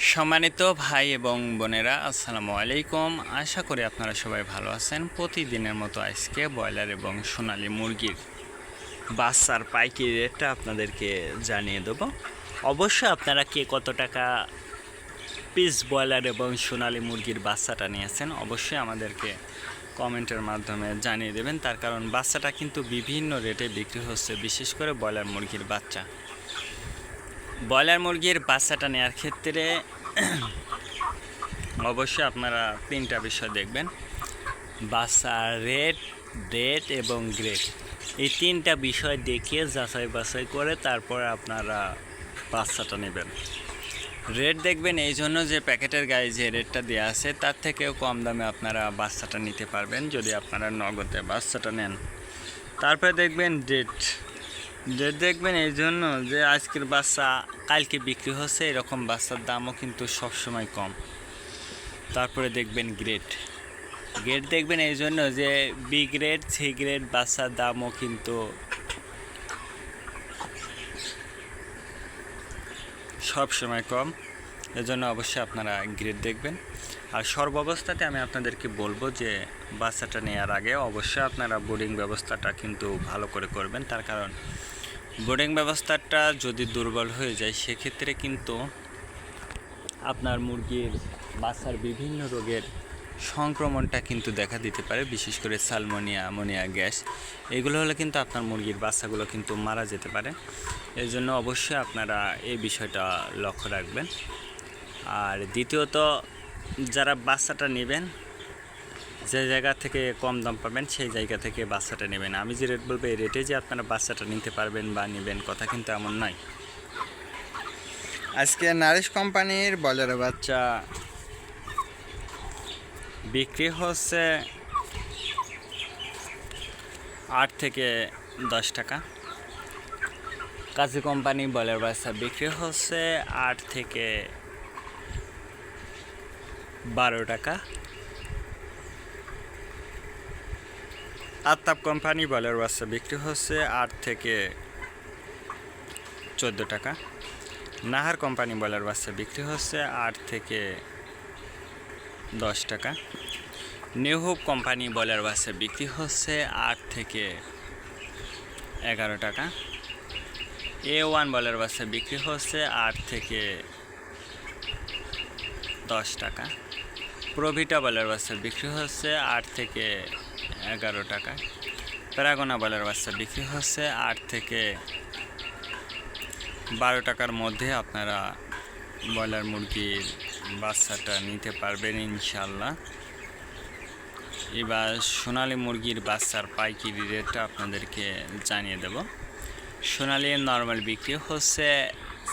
সম্মানিত ভাই এবং বোনেরা, আসসালামু আলাইকুম। আশা করি আপনারা সবাই ভালো আছেন। প্রতিদিনের মতো আজকে ব্রয়লার এবং সোনালী মুরগির বাচ্চার পাইকারি রেটটা আপনাদেরকে জানিয়ে দেবো। অবশ্যই আপনারা কে কত টাকা পিস ব্রয়লার এবং সোনালী মুরগির বাচ্চাটা নিয়েছেন অবশ্যই আমাদেরকে কমেন্টের মাধ্যমে জানিয়ে দেবেন। তার কারণ বাচ্চাটা কিন্তু বিভিন্ন রেটে বিক্রি হচ্ছে, বিশেষ করে ব্রয়লার মুরগির বাচ্চা। ব্রয়লার মুরগির বাচ্চাটা নেওয়ার ক্ষেত্রে অবশ্যই আপনারা তিনটা বিষয় দেখবেন: বাচ্চার রেট, ডেট এবং গ্রেড। এই তিনটা বিষয় দেখে যাচাই বাছাই করে তারপরে আপনারা বাচ্চাটা নেবেন। রেট দেখবেন এই জন্য যে প্যাকেটের গায়ে যে রেটটা দেওয়া আছে তার থেকেও কম দামে আপনারা বাচ্চাটা নিতে পারবেন যদি আপনারা নগদে বাচ্চাটা নেন। তারপরে দেখবেন ডেট দেখবেন এই জন্য যে আজকের বাচ্চা কালকে বিক্রি হচ্ছে, এরকম বাচ্চার দামও কিন্তু সবসময় কম। তারপরে দেখবেন গ্রেড দেখবেন এই জন্য যে বি গ্রেড, সি গ্রেড বাচ্চার দামও কিন্তু সবসময় কম। এজন্য অবশ্যই আপনারা গ্রেড দেখবেন। আর সর্বাবস্থাতে আমি আপনাদেরকে বলবো যে বাচ্চাটা নেওয়ার আগে অবশ্যই আপনারা বোর্ডিং ব্যবস্থাটা কিন্তু ভালো করে করবেন। তার কারণ বোর্ডিং ব্যবস্থাটা যদি দুর্বল হয়ে যায় সেক্ষেত্রে কিন্তু আপনার মুরগির বাচ্চার বিভিন্ন রোগের সংক্রমণটা কিন্তু দেখা দিতে পারে, বিশেষ করে সালমোনিয়া, অ্যামোনিয়া গ্যাস। এগুলো হলে কিন্তু আপনার মুরগির বাচ্চাগুলো কিন্তু মারা যেতে পারে। এই জন্য অবশ্যই আপনারা এই বিষয়টা লক্ষ্য রাখবেন। আর দ্বিতীয়ত, যারা বাচ্চাটা নেবেন যে জায়গা থেকে কম দাম পাবেন সেই জায়গা থেকে বাচ্চাটা নেবেন। আমি যে রেট বলবো এই রেটে যে আপনারা বাচ্চাটা নিতে পারবেন বা নেবেন কথা কিন্তু এমন নয়। আজকে নারিশ কোম্পানির ব্রয়লারের বাচ্চা বিক্রি হচ্ছে 8 থেকে 10 টাকা। কাজী কোম্পানি ব্রয়লার বাচ্চা বিক্রি হচ্ছে 8 থেকে 12 টাকা। আত্তাব কোম্পানি ব্রয়লার বাচ্চা বিক্রি হচ্ছে 8 থেকে 14 টাকা। নাহার কোম্পানি ব্রয়লার বাচ্চা বিক্রি হচ্ছে 8 থেকে 10 টাকা। নিউ হোপ কোম্পানি ব্রয়লার বাচ্চা বিক্রি হচ্ছে 8 থেকে 11 টাকা। A1 ব্রয়লার বাচ্চা বিক্রি হচ্ছে 8 থেকে 10 টাকা। প্রভিটা ব্রয়লার বাচ্চা বিক্রি হচ্ছে 8 থেকে 11 টাকা। প্যারাগোনা ব্রয়লার বাচ্চা বিক্রি হচ্ছে 8 থেকে 12 টাকার মধ্যে আপনারা ব্রয়লার মুরগির বাচ্চাটা নিতে পারবেন ইনশাল্লাহ। এবার সোনালী মুরগির বাচ্চার পাইকারি রেটটা আপনাদেরকে জানিয়ে দেব। সোনালী নর্মাল বিক্রি হচ্ছে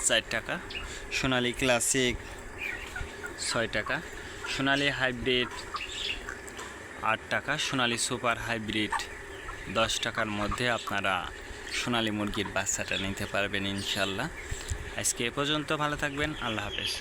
4 টাকা, সোনালী ক্লাসিক 6 টাকা, সোনালী হাইব্রিড 8 টাকা, সোনালী সুপার হাইব্রিড 10 টাকার মধ্যে আপনারা সোনালী মুরগির বাচ্চাটা নিতে পারবেন ইনশাল্লাহ। আজকে এ পর্যন্ত, ভালো থাকবেন, আল্লাহ হাফেজ।